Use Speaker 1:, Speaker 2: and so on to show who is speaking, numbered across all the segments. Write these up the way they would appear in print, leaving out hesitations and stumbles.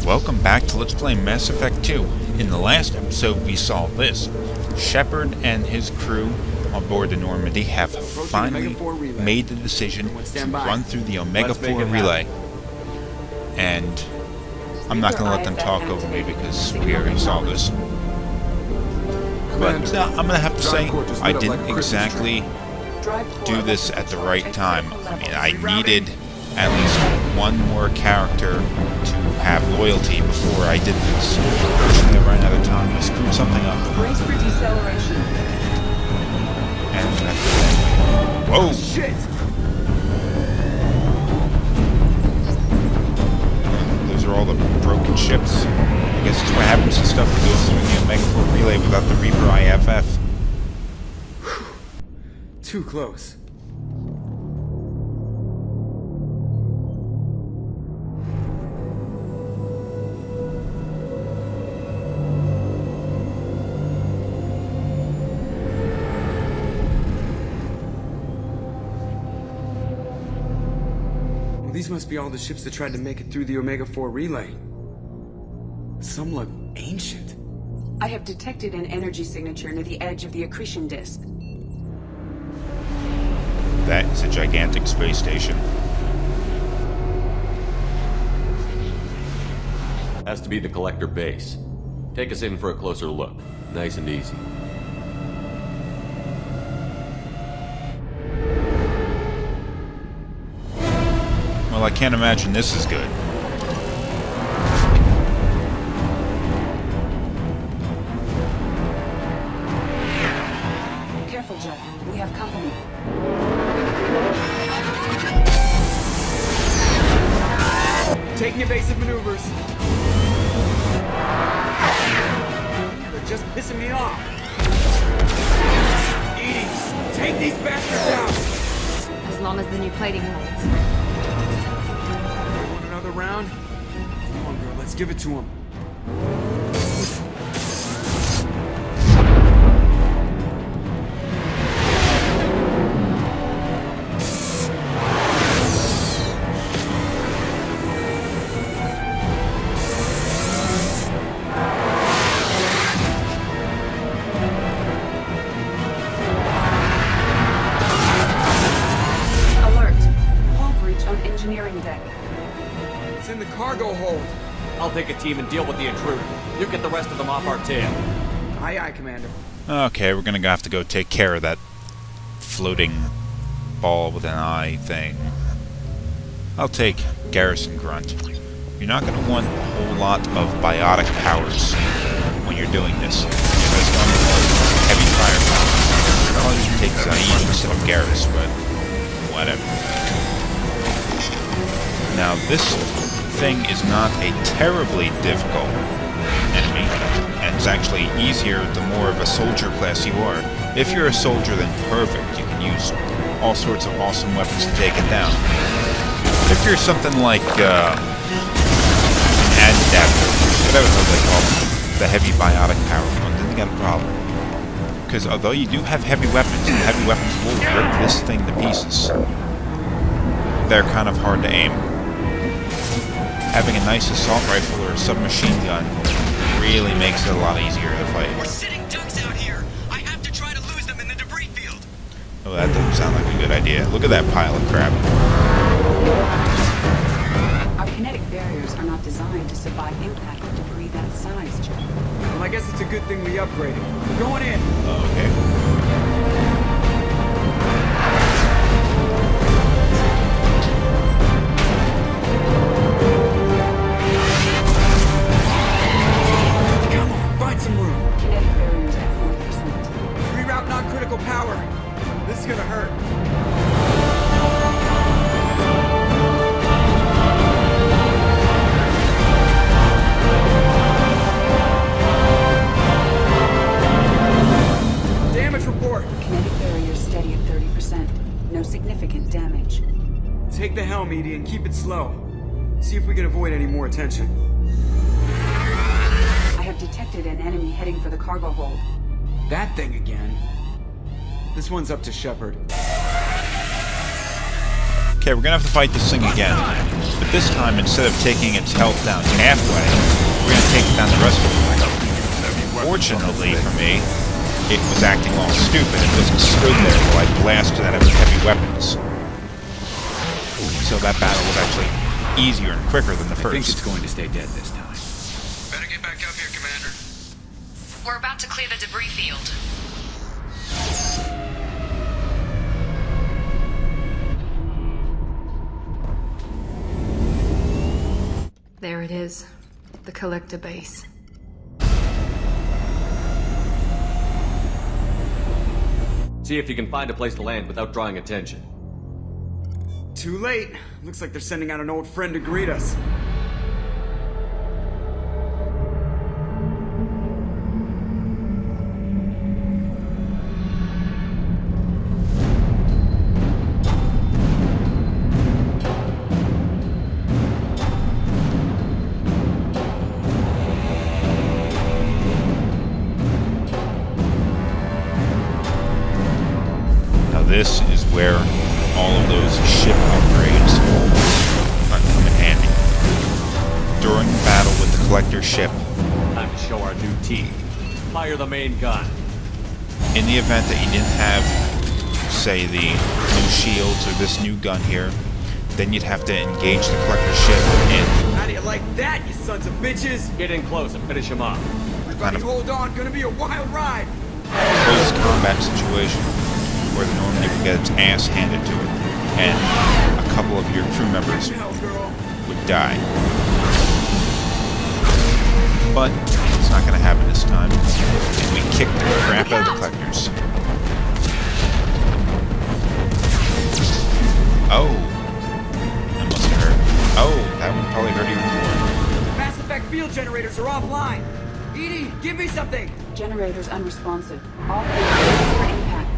Speaker 1: welcome back to Let's Play Mass Effect 2. In the last episode we saw this. Shepard and his crew on board the Normandy have finally made the decision to run through the Omega-4 relay. And I'm not going to let them talk over me because we already saw this. But I'm going to have to say, I didn't exactly do this at the right time. I mean, I needed at least one more character to have loyalty before I did this. Unfortunately, I ran out of time. I screwed something up.
Speaker 2: Brace for deceleration.
Speaker 1: And whoa!
Speaker 2: Shit!
Speaker 1: Those are all the broken ships. I guess that's what happens to stuff that goes through the Omega-4 relay without the Reaper IFF.
Speaker 3: Too close. Well, these must be all the ships that tried to make it through the Omega-4 relay. Some look ancient.
Speaker 2: I have detected an energy signature near the edge of the accretion disk.
Speaker 1: That is a gigantic space station.
Speaker 4: Has to be the collector base. Take us in for a closer look. Nice and easy.
Speaker 1: Well, I can't imagine this is good.
Speaker 2: Careful, Jeff. We have company.
Speaker 3: Taking evasive maneuvers. They're just pissing me off. Edie, take these bastards out!
Speaker 5: As long as the new plating holds.
Speaker 3: Want another round? Come on, girl, let's give it to him.
Speaker 2: Deck.
Speaker 3: It's in the cargo hold.
Speaker 4: I'll take a team and deal with the intruder. You get the rest of them off our tail.
Speaker 3: Aye, aye, Commander.
Speaker 1: Okay, we're gonna have to go take care of that floating ball with an eye thing. I'll take Garrison Grunt. You're not gonna want a whole lot of biotic powers when you're doing this. You're just going to want heavy firepower. I'll just take Zaid instead of Garrus, but whatever. Now, this thing is not a terribly difficult enemy, and it's actually easier the more of a soldier class you are. If you're a soldier, then perfect. You can use all sorts of awesome weapons to take it down. If you're something like an adapter, whatever they call it, the heavy biotic power one, then you got a problem. Because although you do have heavy weapons, and heavy weapons will rip this thing to pieces, they're kind of hard to aim. Having a nice assault rifle or a submachine gun really makes it a lot easier to fight.
Speaker 6: We're sitting ducks out here. I have to try to lose them in the debris field.
Speaker 1: Oh, that doesn't sound like a good idea. Look at that pile of crap.
Speaker 2: Our kinetic barriers are not designed to survive impact with debris that size, Jeff.
Speaker 3: Well, I guess it's a good thing we upgraded. We're going in.
Speaker 1: Okay.
Speaker 3: Non-critical power. This is gonna hurt. Damage report.
Speaker 2: Kinetic barrier steady at 30%. No significant damage.
Speaker 3: Take the helm, Edie, and keep it slow. See if we can avoid any more attention.
Speaker 2: I have detected an enemy heading for the cargo hold.
Speaker 3: That thing again. This one's up to Shepard.
Speaker 1: Okay, we're gonna have to fight this thing again. But this time, instead of taking its health down halfway, we're gonna take it down the rest of the way. Fortunately for me, it was acting all stupid and just stood there while I blasted at it with heavy weapons. So that battle was actually easier and quicker than the first.
Speaker 3: I think it's going to stay dead this time.
Speaker 6: Better get back up here, Commander.
Speaker 2: We're about to clear the debris field.
Speaker 5: There it is. The collector base.
Speaker 4: See if you can find a place to land without drawing attention.
Speaker 3: Too late. Looks like they're sending out an old friend to greet us.
Speaker 1: This is where all of those ship upgrades are come in handy. During the battle with the collector ship,
Speaker 4: Time to show our new team. Fire the main gun.
Speaker 1: in the event that you didn't have, say, the new shields or this new gun here, then you'd have to engage the collector ship in
Speaker 3: How do you like that, you sons of bitches?
Speaker 4: Get in close and finish him off.
Speaker 3: Everybody hold on, gonna be a wild ride.
Speaker 1: a close combat situation where the Normandy would get its ass handed to it, and a couple of your crew members
Speaker 3: Hell, girl.
Speaker 1: would die. But it's not going to happen this time. And we kick the crap out of the collectors. Oh. That must have hurt. Oh, that would probably hurt even more.
Speaker 3: Mass effect field generators are offline. Edie, give me something.
Speaker 2: Generators unresponsive. All ready for impact.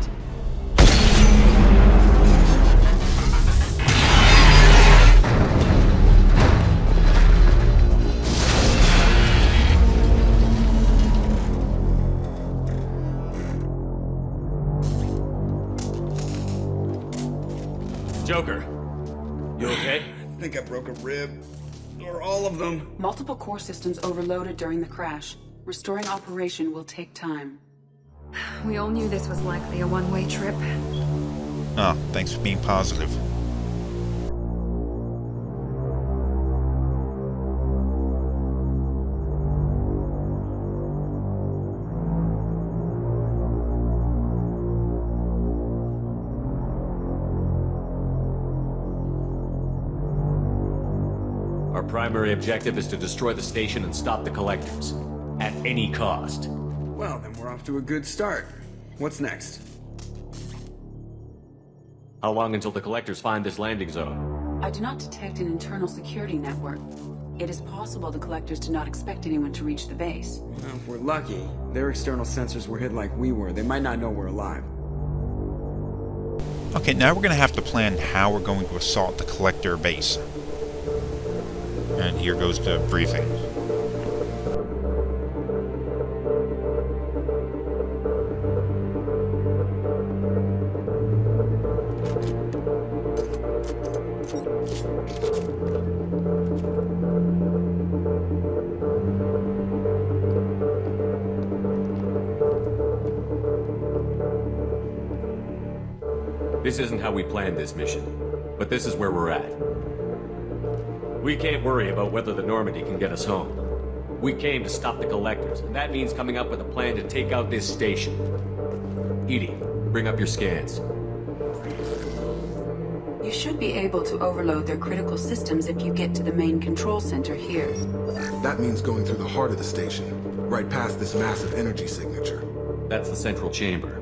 Speaker 4: Joker, you okay?
Speaker 3: I think I broke a rib. Or all of them.
Speaker 2: Multiple core systems overloaded during the crash. Restoring operation will take time.
Speaker 5: We all knew this was likely a one-way trip.
Speaker 1: Oh, thanks for being positive.
Speaker 4: Our primary objective is to destroy the station and stop the collectors. At any cost.
Speaker 3: Well, then we're off to a good start. What's next?
Speaker 4: How long until the collectors find this landing zone?
Speaker 2: I do not detect an internal security network. It is possible the collectors did not expect anyone to reach the base.
Speaker 3: Well, if we're lucky, their external sensors were hit like we were. They might not know we're alive.
Speaker 1: Okay, now we're going to have to plan how we're going to assault the collector base. And here goes the briefing.
Speaker 4: This isn't how we planned this mission, but this is where we're at. We can't worry about whether the Normandy can get us home. We came to stop the collectors, and that means coming up with a plan to take out this station. Edie, bring up your scans.
Speaker 2: You should be able to overload their critical systems if you get to the main control center here.
Speaker 7: That means going through the heart of the station, right past this massive energy signature.
Speaker 4: That's the central chamber.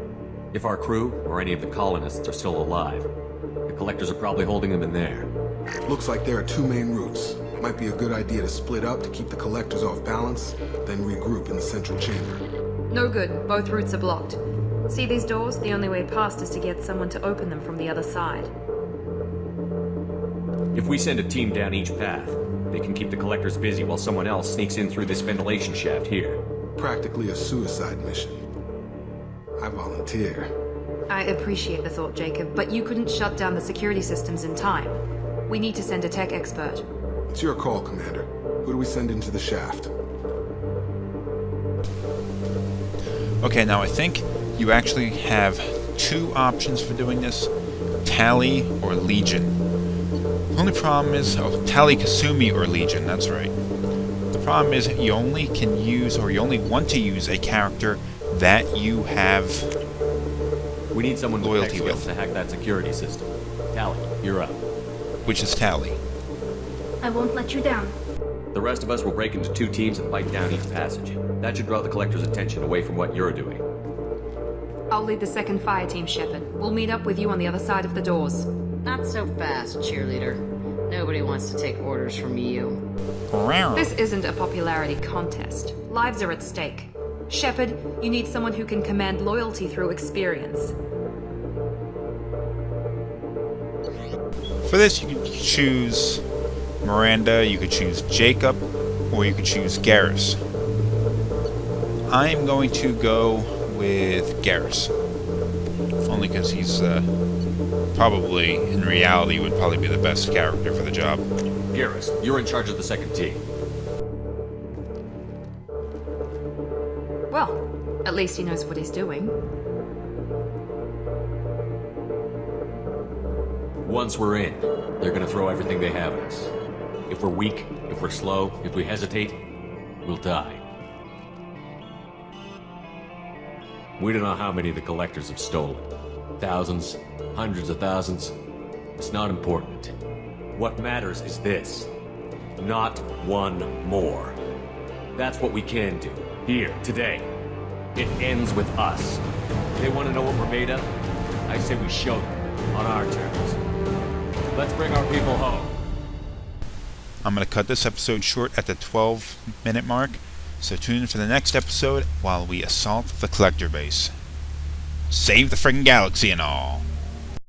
Speaker 4: If our crew, or any of the colonists, are still alive, the collectors are probably holding them in there.
Speaker 7: Looks like there are two main routes. Might be a good idea to split up to keep the collectors off balance, then regroup in the central chamber.
Speaker 5: No good. Both routes are blocked. See these doors? The only way past is to get someone to open them from the other side.
Speaker 4: If we send a team down each path, they can keep the collectors busy while someone else sneaks in through this ventilation shaft here.
Speaker 7: Practically a suicide mission. I volunteer.
Speaker 5: I appreciate the thought, Jacob, but you couldn't shut down the security systems in time. We need to send a tech expert.
Speaker 7: It's your call, Commander. Who do we send into the shaft?
Speaker 1: Okay, now I think you actually have two options for doing this. Tally or Legion. The only problem is... oh, Tally, Kasumi, or Legion, that's right. The problem is you only can use, or you only want to use, a character that you have
Speaker 4: We need someone with tech
Speaker 1: loyalty
Speaker 4: skills
Speaker 1: with,
Speaker 4: to hack that security system. Tally, you're up.
Speaker 1: which is Tally.
Speaker 8: I won't let you down.
Speaker 4: The rest of us will break into 2 teams and fight down each passage. That should draw the Collector's attention away from what you're doing.
Speaker 5: I'll lead the second fire team, Shepard. We'll meet up with you on the other side of the doors.
Speaker 9: Not so fast, cheerleader. Nobody wants to take orders from you.
Speaker 5: This isn't a popularity contest. Lives are at stake. Shepard, you need someone who can command loyalty through experience.
Speaker 1: For this, you could choose Miranda, you could choose Jacob, or you could choose Garrus. I'm going to go with Garrus. Only because he's probably, in reality, would probably be the best character for the job.
Speaker 4: Garrus, you're in charge of the second team.
Speaker 5: Well, at least he knows what he's doing.
Speaker 4: Once we're in, they're gonna throw everything they have at us. If we're weak, if we're slow, if we hesitate, we'll die. We don't know how many the Collectors have stolen. Thousands, hundreds of thousands. It's not important. What matters is this. Not one more. That's what we can do. Here, today. It ends with us. They want to know what we're made of? I say we show them, on our terms. Let's bring our people home.
Speaker 1: I'm going to cut this episode short at the 12-minute mark, so tune in for the next episode while we assault the Collector base. Save the friggin' galaxy and all!